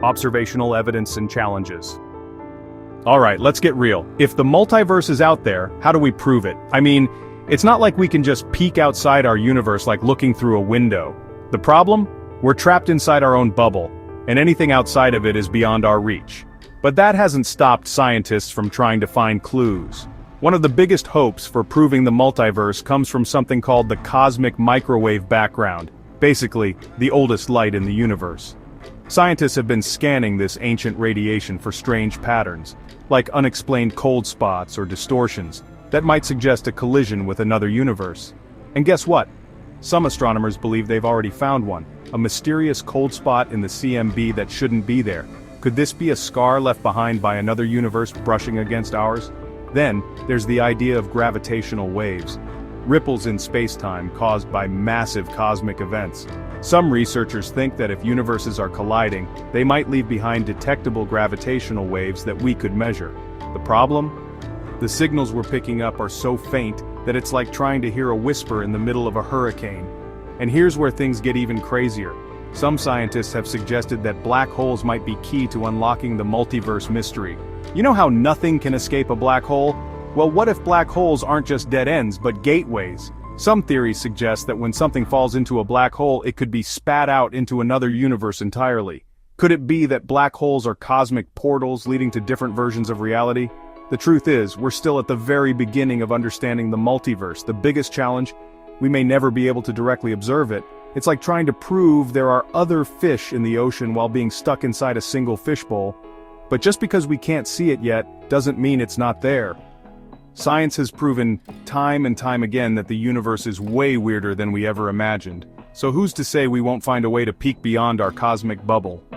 observational evidence and challenges. Alright, let's get real. If the multiverse is out there, how do we prove it? I mean, it's not like we can just peek outside our universe like looking through a window. The problem? We're trapped inside our own bubble, and anything outside of it is beyond our reach. But that hasn't stopped scientists from trying to find clues. One of the biggest hopes for proving the multiverse comes from something called the cosmic microwave background, basically, the oldest light in the universe. Scientists have been scanning this ancient radiation for strange patterns, like unexplained cold spots or distortions, that might suggest a collision with another universe. And guess what? Some astronomers believe they've already found one, a mysterious cold spot in the CMB that shouldn't be there. Could this be a scar left behind by another universe brushing against ours? Then, there's the idea of gravitational waves, ripples in space-time caused by massive cosmic events. Some researchers think that if universes are colliding, they might leave behind detectable gravitational waves that we could measure. The problem? The signals we're picking up are so faint that it's like trying to hear a whisper in the middle of a hurricane. And here's where things get even crazier. Some scientists have suggested that black holes might be key to unlocking the multiverse mystery. You know how nothing can escape a black hole? Well, what if black holes aren't just dead ends, but gateways? Some theories suggest that when something falls into a black hole, it could be spat out into another universe entirely. Could it be that black holes are cosmic portals leading to different versions of reality? The truth is, we're still at the very beginning of understanding the multiverse. The biggest challenge? We may never be able to directly observe it. It's like trying to prove there are other fish in the ocean while being stuck inside a single fishbowl. But just because we can't see it yet, doesn't mean it's not there. Science has proven time and time again that the universe is way weirder than we ever imagined. So who's to say we won't find a way to peek beyond our cosmic bubble?